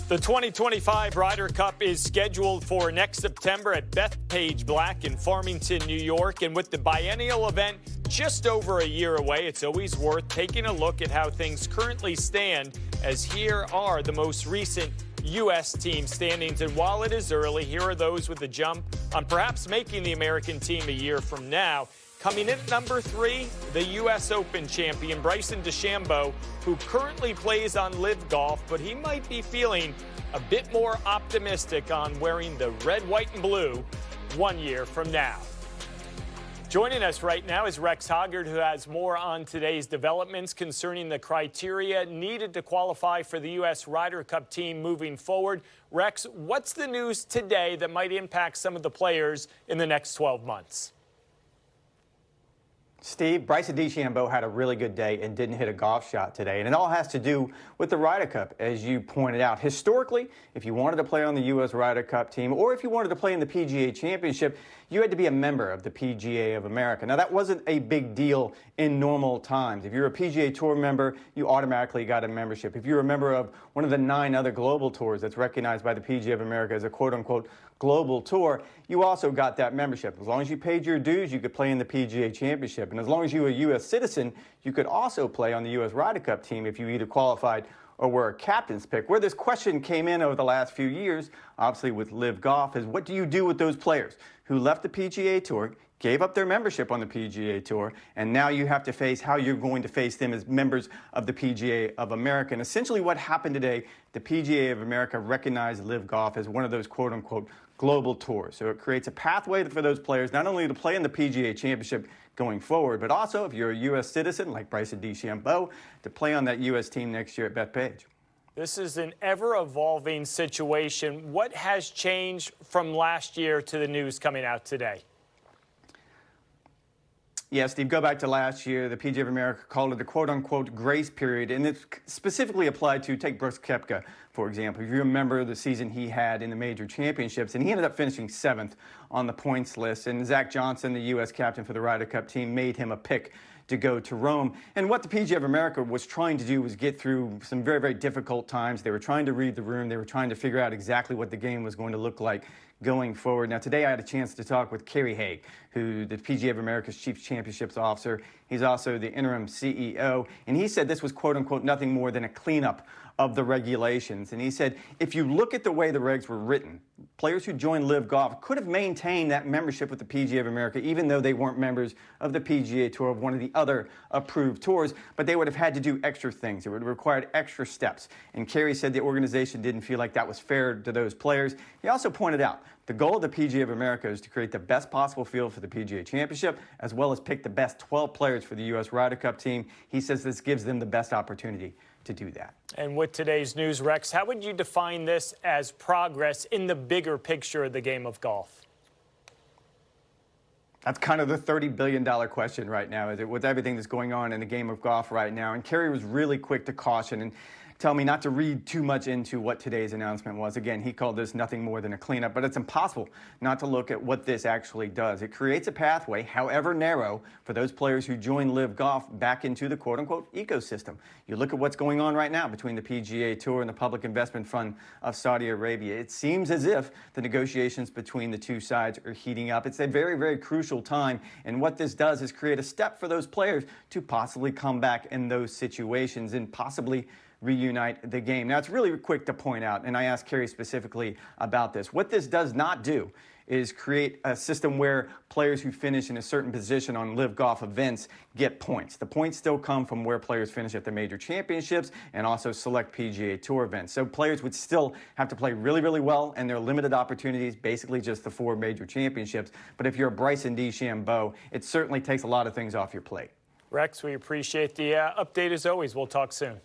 The 2025 Ryder Cup is scheduled for next September at Bethpage Black in Farmington, New York. And with the biennial event just over a year away, it's always worth taking a look at how things currently stand, as here are the most recent U.S. team standings. And while it is early, here are those with the jump on perhaps making the American team a year from now. Coming in at number 3, the U.S. Open champion, Bryson DeChambeau, who currently plays on LIV Golf, but he might be feeling a bit more optimistic on wearing the red, white, and blue 1 year from now. Joining us right now is Rex Hoggard, who has more on today's developments concerning the criteria needed to qualify for the U.S. Ryder Cup team moving forward. Rex, what's the news today that might impact some of the players in the next 12 months? Steve, Bryson DeChambeau had a really good day and didn't hit a golf shot today. And it all has to do with the Ryder Cup, as you pointed out. Historically, if you wanted to play on the U.S. Ryder Cup team, or if you wanted to play in the PGA Championship, you had to be a member of the PGA of America. Now, that wasn't a big deal in normal times. If you're a PGA Tour member, you automatically got a membership. If you're a member of one of the 9 other global tours that's recognized by the PGA of America as a quote-unquote global tour, you also got that membership. As long as you paid your dues, you could play in the PGA Championship. And as long as you were a U.S. citizen, you could also play on the U.S. Ryder Cup team if you either qualified or were a captain's pick. Where this question came in over the last few years, obviously with LIV Golf, is what do you do with those players who left the PGA Tour, gave up their membership on the PGA Tour, and now you have to face how you're going to face them as members of the PGA of America. And essentially what happened today, the PGA of America recognized LIV Golf as one of those quote-unquote global tours. So it creates a pathway for those players not only to play in the PGA Championship going forward, but also if you're a U.S. citizen like Bryson DeChambeau, to play on that U.S. team next year at Bethpage. This is an ever-evolving situation. What has changed from last year to the news coming out today? Yeah, Steve, go back to last year. The PGA of America called it the quote-unquote grace period, and it's specifically applied to, take Brooks Koepka, for example. If you remember the season he had in the major championships, and he ended up finishing 7th on the points list, and Zach Johnson, the U.S. captain for the Ryder Cup team, made him a pick to go to Rome. And what the PGA of America was trying to do was get through some very, very difficult times. They were trying to read the room. They were trying to figure out exactly what the game was going to look like going forward. Now, today I had a chance to talk with Kerry Haigh, who the PGA of America's Chief Championships Officer. He's also the interim CEO. And he said this was, quote unquote, nothing more than a cleanup of the regulations. And he said, if you look at the way the regs were written, players who joined LIV Golf could have maintained that membership with the PGA of America, even though they weren't members of the PGA Tour, of one of the other approved tours, but they would have had to do extra things. It would have required extra steps. And Kerry said the organization didn't feel like that was fair to those players. He also pointed out the goal of the PGA of America is to create the best possible field for the PGA Championship, as well as pick the best 12 players for the U.S. Ryder Cup team. He says this gives them the best opportunity to do that. And with today's news, Rex, how would you define this as progress in the bigger picture of the game of golf? That's kind of the $30 billion question right now, is it, with everything that's going on in the game of golf right now. And Kerry was really quick to caution and tell me not to read too much into what today's announcement was. Again, he called this nothing more than a cleanup, but it's impossible not to look at what this actually does. It creates a pathway, however narrow, for those players who join LIV Golf back into the quote-unquote ecosystem. You look at what's going on right now between the PGA Tour and the Public Investment Fund of Saudi Arabia. It seems as if the negotiations between the two sides are heating up. It's a very, very crucial time, and what this does is create a step for those players to possibly come back in those situations and possibly reunite the game. Now, it's really quick to point out, and I asked Kerry specifically about this. What this does not do is create a system where players who finish in a certain position on LIV Golf events get points. The points still come from where players finish at the major championships and also select PGA Tour events. So players would still have to play really, really well, and their limited opportunities, basically just the 4 major championships. But if you're a Bryson DeChambeau, it certainly takes a lot of things off your plate. Rex, we appreciate the update as always. We'll talk soon.